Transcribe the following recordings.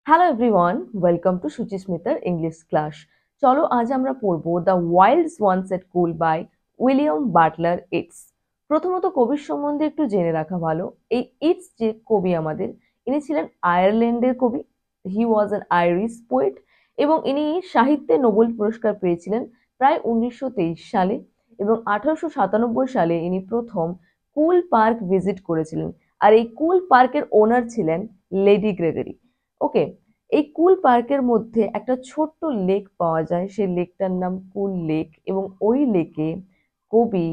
Hello everyone, welcome to সুচিস্মিতার English class. চলো আজ আমরা পড়বো the wild swans at Coole by William Butler Yeats. প্রথমত কবির সম্বন্ধে একটু জেনে রাখা ভালো। এই ইটস যে কবি আমাদের, ইনি ছিলেন আয়ারল্যান্ডের কবি। হি ওয়াজ অ্যান আইরিশ পোয়েট এবং ইনি সাহিত্যে নোবেল পুরস্কার পেয়েছিলেন প্রায় 1923 সালে, এবং 1897 সালে ইনি প্রথম কুল পার্ক ভিজিট করেছিলেন। আর এই কুল পার্কের ওনার ছিলেন লেডি গ্রেগরি। ওকে, এই কুল পার্কের মধ্যে একটা ছোট্ট লেক পাওয়া যায়, সেই লেকটার নাম কুল লেক, এবং ওই লেকে কবি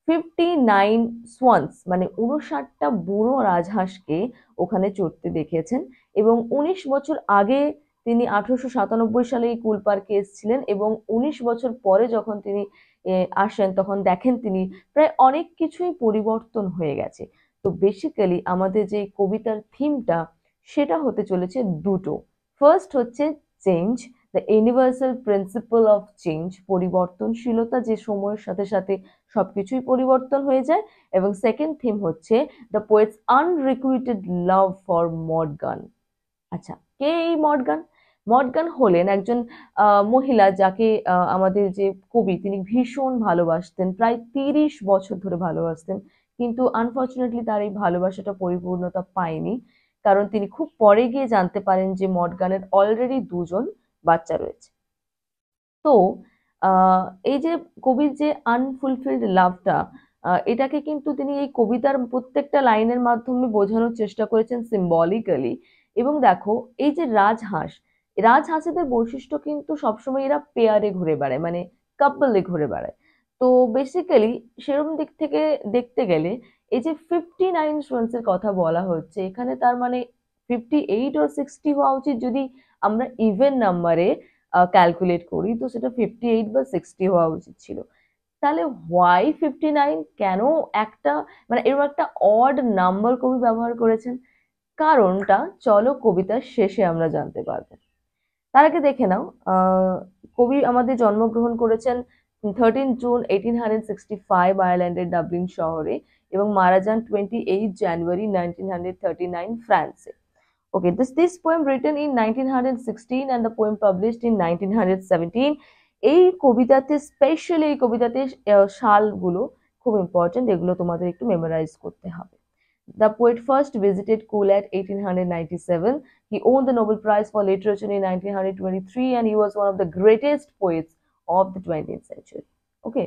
59 সোয়ান্স মানে 59টা বুনো রাজহাঁসকে ওখানে চড়তে দেখেছেন। এবং 19 বছর আগে তিনি 1897 সালে এই কুল পার্কে এসেছিলেন, এবং 19 বছর পরে যখন তিনি আসেন তখন দেখেন তিনি প্রায় অনেক কিছুই পরিবর্তন হয়ে গেছে। তো বেসিক্যালি আমাদের যে কবিতার থিমটা সেটা হতে চলেছে দুটো। ফার্স্ট হচ্ছে change, the universal principle of change, পরিবর্তনশীলতা, যে সময়ের সাথে সাথে সবকিছুই পরিবর্তন হয়ে যায়। এবং সেকেন্ড থিম হচ্ছে the poet's unrequited love for Maud Gonne. আচ্ছা, কে এই মডগান? মডগান হলেন একজন মহিলা যাকে আমাদের যে কবি তিনি ভীষণ ভালোবাসতেন, প্রায় 30 বছর ধরে ভালোবাসতেন। কিন্তু আনফর্চুনেটলি তার এই ভালোবাসাটা পরিপূর্ণতা পায়নি, কারণ তিনি খুব পরে গিয়ে জানতে পারেন যে মডগানের অলরেডি দুজন বাচ্চা রয়েছে। তো আহ, এই যে কবির যে আনফুলফিলড লাভটা, এটাকে কিন্তু তিনি এই কবিতার প্রত্যেকটা লাইনের মাধ্যমে বোঝানোর চেষ্টা করেছেন সিম্বলিক্যালি। এবং দেখো, এই যে রাজহাঁস, রাজহাঁসেদের বৈশিষ্ট্য কিন্তু সবসময় এরা পেয়ারে ঘুরে বেড়ায়, মানে কাপলে ঘুরে বেড়ায়। তো বেসিক্যালি সেরকম দিক থেকে দেখতে গেলে এই যে 59 স্টুডেন্টস এর কথা বলা হচ্ছে এখানে, তার মানে 58 ও 60 হওয়া উচিত। যদি আমরা ইভেন নাম্বারে ক্যালকুলেট করি তো সেটা 58 বা 60 হওয়া উচিত ছিল। তাহলে হোয়াই 59? কেন একটা মানে এরকম একটা অড নাম্বার কবি ব্যবহার করেছেন? কারণটা চলো কবিতার শেষে আমরা জানতে পারবো। তার আগে দেখে নাও, কবি আমাদের জন্মগ্রহণ করেছেন 13 জুন 1865 আয়ারল্যান্ডের ডাবলিন শহরে, এবং মারা যান 28 জানুয়ারি 1939 ফ্রান্সে। Okay, this poem written in 1916 and the poem published in 1917. এই কবিতাতে স্পেশালি এই কবিতাতে সালগুলো খুব ইম্পর্টেন্ট, এগুলো তোমাদের একটু মেমোরাইজ করতে হবে। The poet first visited Cool at 1897. He won the Nobel Prize for Literature in 1923 and he was one of the greatest poets of the 20th century. Okay,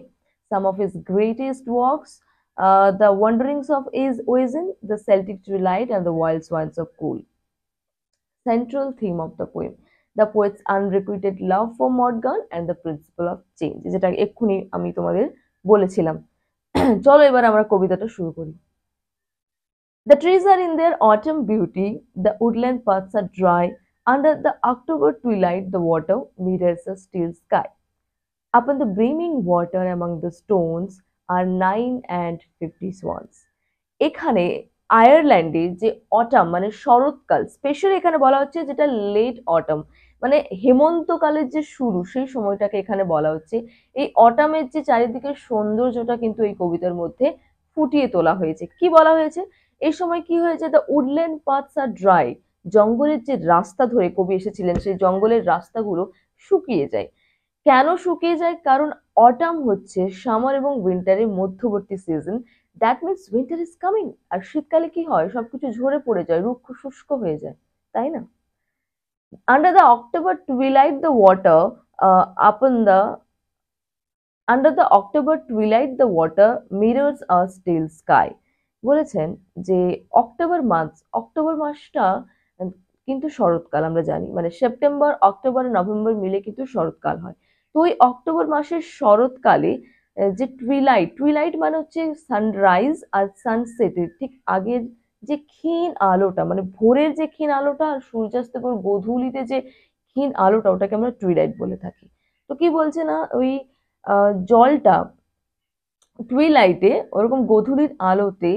some of his greatest works, The Wanderings of Oisin, The Celtic Twilight and The Wild Swans of Cool. Central theme of the poem, the poet's unrequited love for Morgan and the principle of change, যেটা এক্ষুনি আমি তোমাদের বলেছিলাম। চলো এবার আমরা কবিতাটা শুরু করি। The trees are in their autumn beauty, the woodland paths are dry, under the October twilight the water mirrors a still sky. Upon the brimming water among the stones are 9 and 50 swans. এখানে আয়ারল্যান্ডে যে autumn মানে শরৎকাল, specially এখানে বলা হচ্ছে যেটা late autumn, মানে হেমন্তকালের যে শুরু সেই সময়টাকে এখানে বলা হচ্ছে। এই অটামের যে চারিদিকের সৌন্দর্যটা কিন্তু এই কবিতার মধ্যে ফুটিয়ে তোলা হয়েছে। কি বলা হয়েছে? এই সময় কি হয়েছে? দ্য উডল্যান্ড পাথস আর ড্রাই, জঙ্গলের যে রাস্তা ধরে কবি এসেছিলেন সেই জঙ্গলের রাস্তাগুলো শুকিয়ে যায়। কেন শুকিয়ে যায়? কারণ অটাম হচ্ছে সামার এবং উইন্টারের মধ্যবর্তী season. That means winter is coming. আর শীতকালে কি হয়? সবকিছু ঝরে পড়ে যায়, রুক্ষ শুষ্ক হয়ে যায়, তাই না? Under the October twilight the water upon the under the October twilight the water mirrors a still sky. বলেছেন যে অক্টোবর মাসটা কিন্তু শরৎকাল, আমরা জানি, মানে সেপ্টেম্বর অক্টোবর নভেম্বর মিলে কিন্তু শরৎকাল হয়। তো ওই অক্টোবর মাসের শরৎকালে যে টুইলাইট, টুইলাইট মানে হচ্ছে সানরাইজ আর সানসেটের ঠিক আগের যে ক্ষীণ আলোটা, মানে ভোরের যে ক্ষীণ আলোটা আর সূর্যাস্তের পর গোধূলিতে যে ক্ষীণ আলোটা, ওটাকে আমরা টুইলাইট বলে থাকি। তো কি বলছে না, ওই জলটা টুইলাইটে ওরকম গোধূলির আলোতে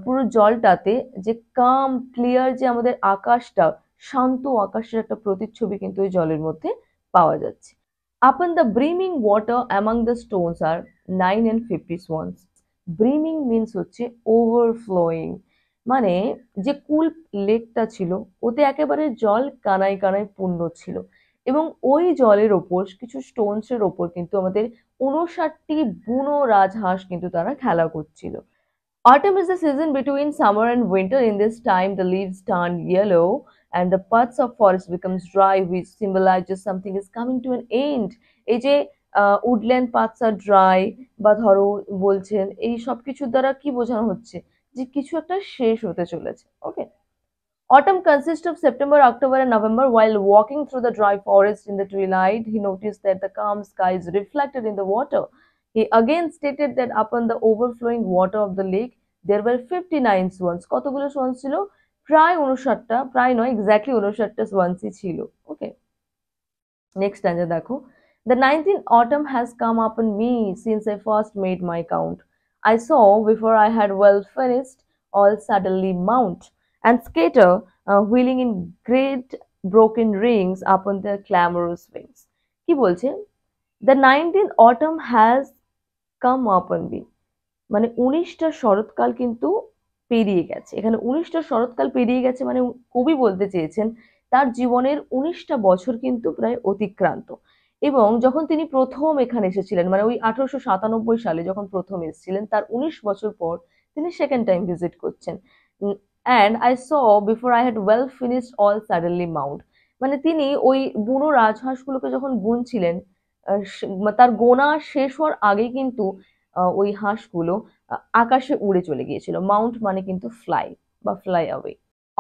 পুরো জলটাতে যে কাম ক্লিয়ার যে আমাদের আকাশটা, শান্ত আকাশের একটা প্রতিচ্ছবি কিন্তু ওই জলের মধ্যে পাওয়া যাচ্ছে। Upon the brimming water among the stones are 9 and 50 swans. Brimming means হচ্ছে overflowing, মানে যে কুল লেকটা ছিল ওতে একেবারে জল কানায় কানায় পূর্ণ ছিল এবং ওই জলের ওপর কিছু স্টোনস এর ওপর কিন্তু আমাদের 59টি বুনো রাজহাঁস কিন্তু তারা খেলা করছিল। Autumn is the season between summer and winter. In this time, the leaves turn yellow and the parts of forest becomes dry, which symbolizes something is coming to an end. এই যে উডল্যান্ড পার্টস আর dry বা ধরো বলছেন এই সব কিছুর দ্বারা কি বোঝানো হচ্ছে যে কিছু একটা শেষ হতে চলেছে। ওকে, autumn consists of September, October, and November. While walking through the dry forest in the twilight, he noticed that the calm sky is reflected in the water. He again stated that upon the overflowing water of the lake, there were 59 swans. কতগুলো swans ছিল? প্রায় 59টা, প্রায় নয়, exactly 59টা swans ছিল। ওকে, next স্ট্যান্জা দেখো। The 19th autumn has come upon me since I first made my count. I saw before I had well finished all suddenly mount and scatter, wheeling in great broken rings upon their clamorous wings. কি বলছে? The 19th autumn has come upon me. মানে 19টা শরৎকাল কিন্তু পেরিয়ে গেছে। এখানে 19টা শরৎকাল পেরিয়ে গেছে মানে কবি বলতে চেয়েছেন তার জীবনের 19টা বছর কিন্তু প্রায় অতিক্রান্ত। এবং যখন তিনি প্রথম এখানে এসেছিলেন মানে ওই 1897 সালে যখন প্রথম এসেছিলেন তার 19 বছর পর তিনি সেকেন্ড টাইম ভিজিট করছেন। And I saw before I had well finished all suddenly Mount, মানে তিনি ওই বুনো রাজহাঁসগুলোকে যখন গুনছিলেন তার গোনা শেষ হওয়ার আগে কিন্তু ওই হাঁসগুলো আকাশে উড়ে চলে গিয়েছিল। মাউন্ট মানে কিন্তু ফ্লাই বা fly away.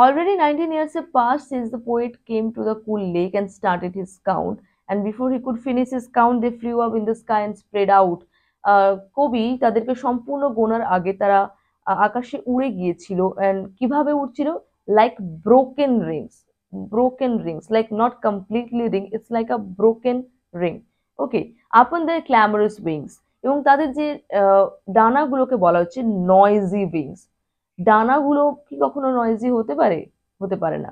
Already 19 years have passed since the poet came to the cool lake and started his count, and before he could finish his count, they flew up in the sky and spread out. কবি তাদেরকে সম্পূর্ণ গোনার আগে তারা আকাশে উড়ে গিয়েছিল। and কিভাবে উড়ছিল? Like broken rings, broken rings, like not completely ring, it's like a broken ring. Okay, upon the ক্ল্যামারাস wings, এবং তাদের যে ডানাগুলোকে বলা হচ্ছে নয়েজি উইংস। ডানাগুলো কি কখনো নয়েজি হতে পারে? হতে পারে না।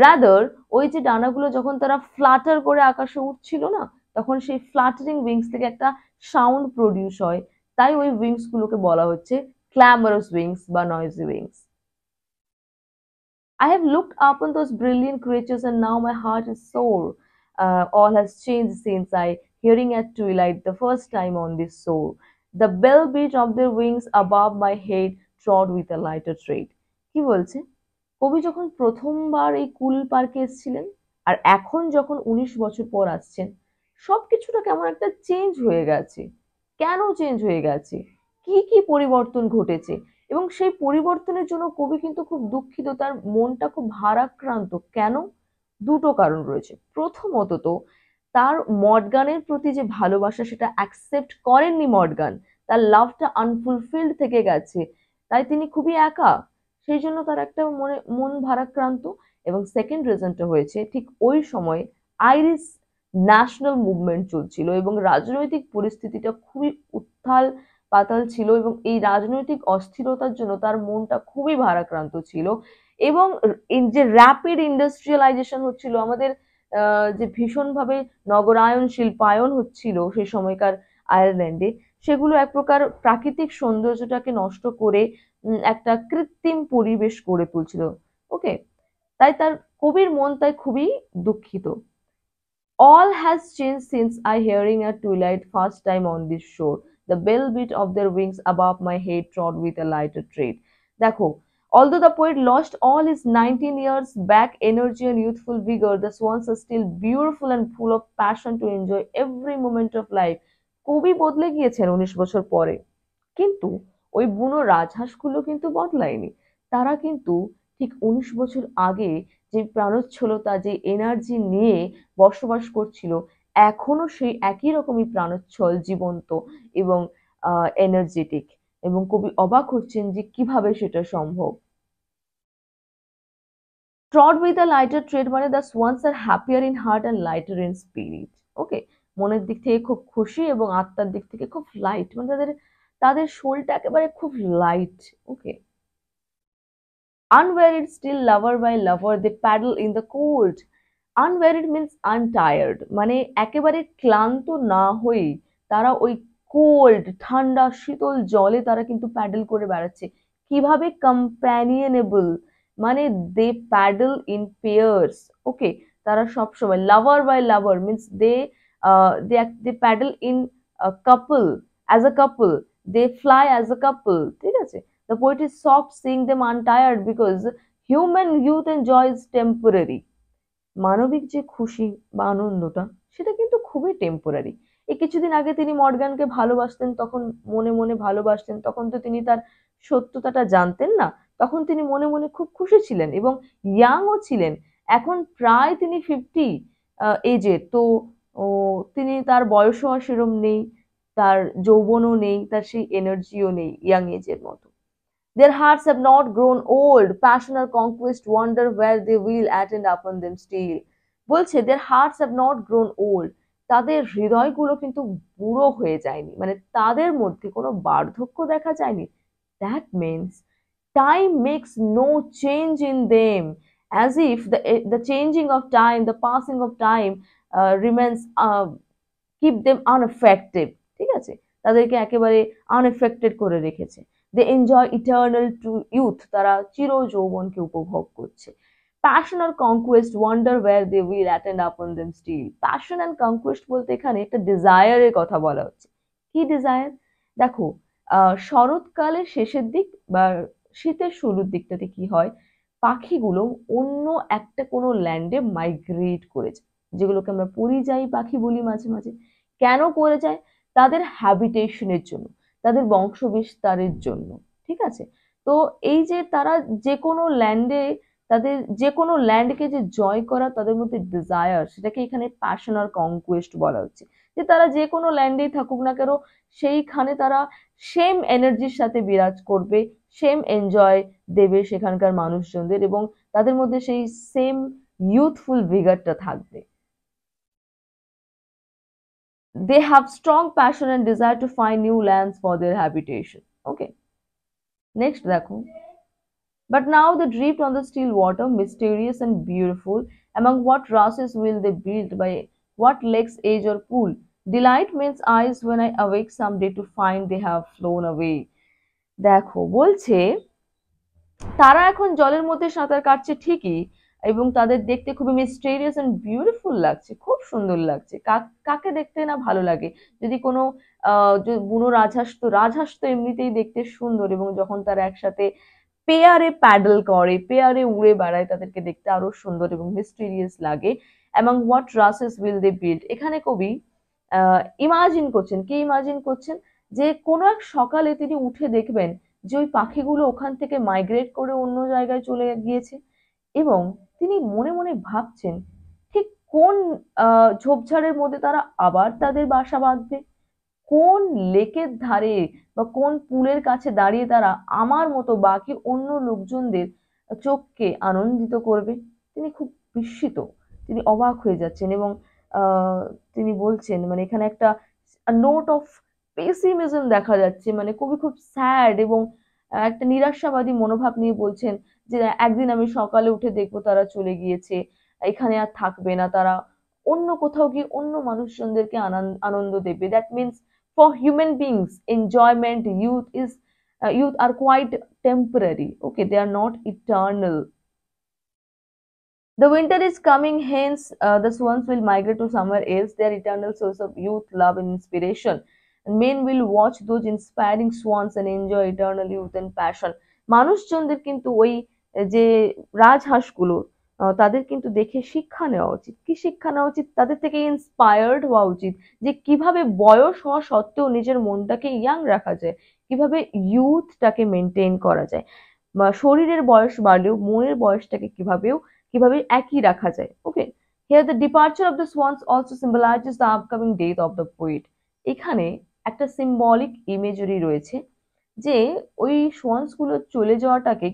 রাদার ওই যে ডানাগুলো যখন তারা ফ্লাটার করে আকাশে উঠছিল না তখন সেই ফ্লাটারিং উইংস থেকে একটা সাউন্ড প্রডিউস হয়, তাই ওই উইংস গুলোকে বলা হচ্ছে ক্ল্যামারাস উইংস বা noisy wings. I have looked upon those brilliant creatures and now my heart is sore. All has changed since I hearing at twilight the first time on this shore. The bell beat of their wings above my head trod with a lighter tread. কি বলছে? কবি যখন প্রথমবার এই কুল পার্কে এসেছিলেন আর এখন যখন 19 বছর পর আসছেন সবকিছুটা কেমন একটা চেঞ্জ হয়ে গেছে। কেন চেঞ্জ হয়ে গেছে? কি কি পরিবর্তন ঘটেছে? এবং সেই পরিবর্তনের জন্য কবি কিন্তু খুব দুঃখিত, তার মনটা খুব ভারাক্রান্ত। কেন? দুটো কারণ রয়েছে। প্রথমত তো তার মর্গানের প্রতি যে ভালোবাসা সেটা অ্যাকসেপ্ট করেননি মর্গান, তার লাভটা আনফুলফিলড থেকে গেছে, তাই তিনি খুবই একা, সেই জন্য তার একটা মন ভারাক্রান্ত। এবং সেকেন্ড রিজনটা হয়েছে ঠিক ওই সময় আইরিশ ন্যাশনাল মুভমেন্ট চলছিল এবং রাজনৈতিক পরিস্থিতিটা খুবই উত্থাল পাতাল ছিল এবং এই রাজনৈতিক অস্থিরতার জন্য তার মনটা খুবই ভারাক্রান্ত ছিল। এবং এই যে র্যাপিড ইন্ডাস্ট্রিয়ালাইজেশন হচ্ছিল, আমাদের যে ভীষণভাবে নগরায়ন শিল্পায়ন হচ্ছিল সে সময়কার আয়ারল্যান্ডে, সেগুলো এক প্রকার প্রাকৃতিক সৌন্দর্যটাকে নষ্ট করে একটা কৃত্রিম পরিবেশ গড়ে তুলছিল। ওকে, তাই তার কবির মন তাই খুবই দুঃখিত। All has changed since I hearing at twilight first time on this shore. The bell beat of their wings above my head trod with a lighter tread. দেখো, although the poet lost all his 19 years back energy and youthful vigor, the swans are still beautiful and full of passion to enjoy every moment of life. কবি বদলে গিয়েছেন 19 বছর পরে, কিন্তু ওই বুনো রাজহাঁসগুলো কিন্তু বদলায়নি। তারা কিন্তু ঠিক 19 বছর আগে যে প্রাণোচ্ছলতা যে এনার্জি নিয়ে বসবাস করছিল এখনো সেই একই রকমই প্রাণোচ্ছল, জীবন্ত এবং এনার্জেটিক। এবং কবি অবাক হচ্ছেন যে কিভাবে সেটা সম্ভব। Trod with a lighter tread মানে the swans are happier in heart and lighter in spirit. Okay, মনের দিক থেকে খুব খুশি এবং আত্মার দিক থেকে খুব লাইট, মানে তাদের তাদের শোলটা একেবারে খুব light. Okay, unwearied still lover by lover they paddle in the cold. Unwearied means untired, মানে একেবারে ক্লান্ত না হয়ে তারা ওই কোল্ড ঠান্ডা শীতল জলে তারা কিন্তু প্যাডেল করে বেড়াচ্ছে। কিভাবে কম্প্যানিয়নেবল, মানে they paddle in pairs. Okay, তারা সবসময় lover by lover means they paddle in couple, as a couple, they fly as a couple, ঠিক আছে। The poet is soft seeing them untired because human youth and joy is temporary. মানবিক যে খুশি বা আনন্দটা সেটা কিন্তু খুবই টেম্পোরারি। এই কিছুদিন আগে তিনি মর্গানকে ভালোবাসতেন, তখন মনে মনে ভালোবাসতেন, তখন তো তিনি তার সত্যতাটা জানতেন না, তখন তিনি মনে মনে খুব খুশি ছিলেন এবং ইয়াংও ছিলেন। এখন প্রায় তিনি 50 এজে তো, ও তিনি তার বয়সও আর সেরম নেই, তার যৌবনও নেই, তার সেই এনার্জিও নেই ইয়াং এজের মতো। Their hearts have not grown old. Passion or conquest wander where they will attend upon them still. বলছে their hearts have not grown old. তাদের হৃদয়গুলো কিন্তু বুড়ো হয়ে যায়নি, মানে তাদের মধ্যে কোনো বার্ধক্য দেখা যায়নি। That means time makes no change in them, as if the changing of time, the passing of time remains keep them unaffected, ঠিক আছে, তাদেরকে একেবারে আনএফেক্টেড করে রেখেছে। They enjoy eternal to youth, তারা চির যৌবনকে উপভোগ করছে। প্যাশন আর conquest wander where they will attend upon them still. Passion and conquest বলতে এখানে একটা ডিজায়ারের কথা বলা হচ্ছে। কি ডিজায়ার? দেখো, শরৎকালের শেষের দিক বা শীতের শুরুর দিকটাতে কি হয়, পাখিগুলো অন্য একটা কোনো ল্যান্ডে মাইগ্রেট করে যায়, যেগুলোকে আমরা পরিযায়ী পাখি বলি মাঝে মাঝে। কেন করে যায়? তাদের হ্যাবিটেশনের জন্য, তাদের বংশ বিস্তারের জন্য, ঠিক আছে। তো এই যে তারা যে কোনো ল্যান্ডে, তাদের যে কোনো ল্যান্ডকে যে জয় করা তাদের মধ্যে ডিজায়ার, সেটাকে এখানে প্যাশন আর কনকুয়েস্ট বলা হচ্ছে। যে তারা যে কোনো ল্যান্ডেই থাকুক না কেন, সেইখানে তারা সেম এনার্জির সাথে বিরাজ করবে, সেম এনজয় দেবে সেখানকার মানুষজনদের, এবং তাদের মধ্যে সেই সেম ইউথফুল ভিগারটা থাকবে। They have strong passion and desire to find new lands for their habitation. Okay, next দেখো, but now they drift on the still water, mysterious and beautiful. Among what rushes will they build, by what lake's edge or pool? Delight means eyes when I awake someday to find they have flown away. দেখো বলছে তারা এখন জলের মধ্যে সাঁতার কাটছে ঠিকই, এবং তাদের দেখতে খুবই মিস্টেরিয়াস এন্ড বিউটিফুল লাগছে, খুব সুন্দর লাগছে। কাকে দেখতে না ভালো লাগে? যদি কোনো বুনো রাজহাঁস, তো রাজহাঁস তো এমনিতেই দেখতে সুন্দর, এবং যখন তারা একসাথে পেয়ারে প্যাডেল করে, পেয়ারে উড়ে বেড়ায়, তাদেরকে দেখতে আরো সুন্দর এবং মিস্টেরিয়াস লাগে। Among what rushes will they build, এখানে কবি ইমাজিন করছেন, কি ইমাজিন করছেন? যে কোনো এক সকালে তিনি উঠে দেখবেন যে ওই পাখিগুলো ওখান থেকে মাইগ্রেট করে অন্য জায়গায় চলে গিয়েছে, এবং তিনি মনে মনে ভাবছেন ঠিক কোন ঝোপঝাড়ের মধ্যে তারা আবার তাদের বাসা বাঁধবে, কোন লেকের ধারে বা কোন পুলের কাছে দাঁড়িয়ে তারা আমার মতো বাকি অন্য লোকজনদের চোখকে আনন্দিত করবে। তিনি খুব বিস্মিত, তিনি অবাক হয়ে যাচ্ছেন, এবং তিনি বলছেন, মানে এখানে একটা নোট অফ পেসিমিজম দেখা যাচ্ছে, মানে কবি খুব স্যাড এবং একটা নিরাশাবাদী মনোভাব নিয়ে বলছেন যে একদিন আমি সকালে উঠে দেখবো তারা চলে গিয়েছে, এখানে আর থাকবে না, তারা অন্য কোথাও গিয়ে অন্য মানুষজনদেরকে আনন্দ দেবে। That means for human beings enjoyment, youth are quite temporary. Okay, they are not eternal. The winter is coming, hence the swans will migrate to somewhere else, their eternal source of youth, love and inspiration. And men will watch those inspiring swans and enjoy eternal youth and passion. মানুষজনদের কিন্তু ওই যে রাজহাঁসগুলো, তাদের কিন্তু দেখে শিক্ষা নেওয়া উচিত। কি শিক্ষা নেওয়া উচিত? তাদের থেকে ইন্সপায়ার্ড হওয়া উচিত, যে কিভাবে বয়স হওয়া সত্ত্বেও নিজের মনটাকে ইয়াং রাখা যায়, কিভাবে ইউথটাকে মেনটেন করা যায়, শরীরের বয়স বাড়লেও মনের বয়সটাকে কিভাবে একই রাখা যায়। Okay, here the departure of the swans also symbolizes the upcoming death of the poet. এখানে একটা সিম্বলিক ইমেজরি রয়েছে, যে ওই সোয়ান্স গুলো চলে যাওয়াটাকে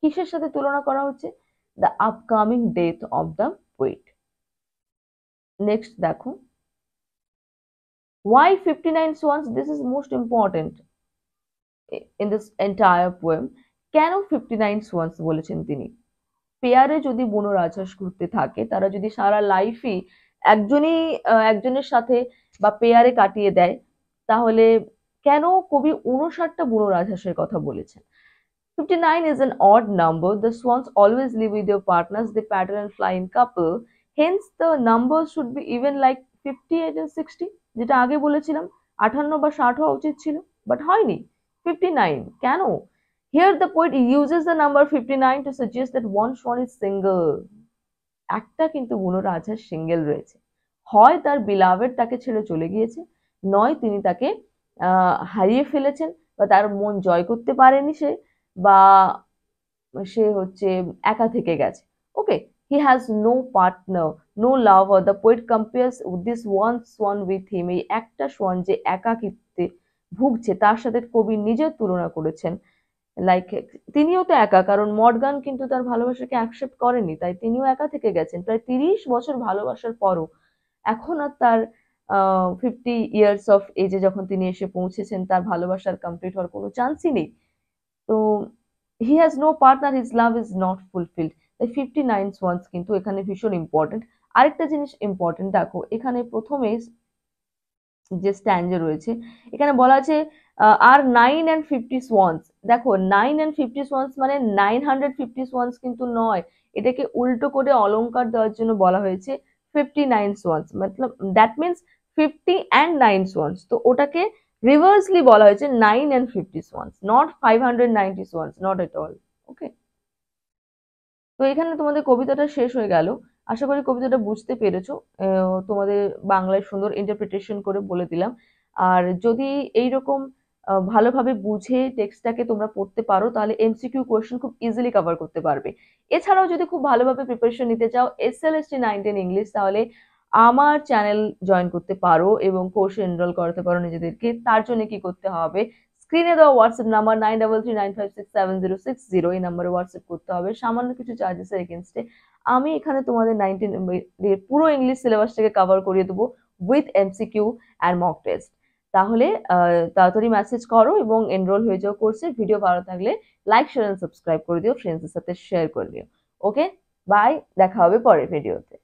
কিসের সাথে তুলনা করা হচ্ছে? The upcoming death of the poet. Next দেখো, why 59 swans? This is most important in this entire poem. কেন 59 swans বলেছেন তিনি? পেয়ারে যদি বুনো রাজহাঁস ঘুরতে থাকে, তারা যদি সারা লাইফই একজনের সাথে বা পেয়ারে কাটিয়ে দেয়, তাহলে কেন কবি 59টা বুনো রাজহাঁসের কথা বলেছেন? 59 is an odd number. The swans always live with their partners. They pattern and fly in couple. Hence, the numbers should be even like 58 and 60. যেটা আগে বলেছিলাম 58 বা 60 হওয়া উচিত ছিল, বাট হয়নি। 59 কেন? Here the poet uses the number 59 to suggest that one swan is single. একটা কিন্তু বুনো রাজহাঁস সিঙ্গেল রয়েছে, হয় তার বিলাভেড তাকে ছেড়ে চলে গিয়েছে, নয় তিনি তাকে হারিয়ে ফেলেছেন বা তার মন জয় করতে পারেনি সে, বা সে হচ্ছে একা থেকে গেছে। Okay, he has no partner, no lover. The poet compares this one swan with him. এই একটা সোয়ান যে একাকিত্বে ভুগছে তার সাথে কবি নিজের তুলনা করেছেন। লাইক তিনিও তো একা, কারণ মর্গান কিন্তু তার ভালোবাসাকে অ্যাকসেপ্ট করেনি, তাই তিনিও একা থেকে গেছেন প্রায় 30 বছর ভালোবাসার পরও। এখন আর তার 50 ইয়ার্স অফ এজে যখন তিনি এসে পৌঁছেছেন, তার ভালোবাসার কমপ্লিট হওয়ার কোনো চান্সই নেই। তো he has no partner, his love is not fulfilled. তাই 59 সোয়ান্স কিন্তু এখানে ভীষণ ইম্পর্টেন্ট। আরেকটা জিনিস ইম্পর্টেন্ট দেখো, এখানে প্রথমে যে স্ট্যান্ডে রয়েছে এখানে বলা আছে আর 9 and 50 swans। দেখো 9 and 50 swans মানে 950 swans কিন্তু নয়, এটাকে উল্টো করে অলংকার দেওয়ার জন্য বলা হয়েছে 59 swans, Matlab that means 50 and 9 swans। তো ওটাকে রিভার্সলি বলা হয়েছে 9 and 50 swans, not 590 swans, not at all. Okay, তো এখানে তোমাদের কবিতাটা শেষ হয়ে গেল। আশা করি কবিতাটা বুঝতে পেরেছো। তোমাদের বাংলায় সুন্দর ইন্টারপ্রিটেশন করে বলে দিলাম। আর যদি এইরকম ভালোভাবে বুঝে টেক্সটটাকে তোমরা পড়তে পারো, তাহলে এমসিকিউ কোয়েশ্চেন খুব ইজিলি কভার করতে পারবে। এছাড়াও যদি খুব ভালোভাবে প্রিপারেশন নিতে চাও SLST 910 ইংলিশ, তাহলে আমার চ্যানেল জয়েন করতে পারো এবং কোর্সে এনরোল করাতে পারো নিজেদেরকে। তার জন্য কি করতে হবে, স্ক্রিনে দেওয়া হোয়াটসঅ্যাপ নাম্বার 93395670, এই নাম্বারে হোয়াটসঅ্যাপ করতে হবে সামান্য কিছু চার্জেসের এগেনস্টে। আমি এখানে তোমাদের 19 পুরো ইংলিশ সিলেবাসটাকে কভার করিয়ে দেবো with MCQ and mock test. তাহলে তাড়াতাড়ি মেসেজ করো এবং এনরোল হয়ে যাও কোর্সে। ভিডিও ভালো থাকলে লাইক, শেয়ার এন্ড সাবস্ক্রাইব করে দিও, ফ্রেন্ডসদের সাথে শেয়ার করে দিও। ওকে, বাই, দেখা হবে পরের ভিডিওতে।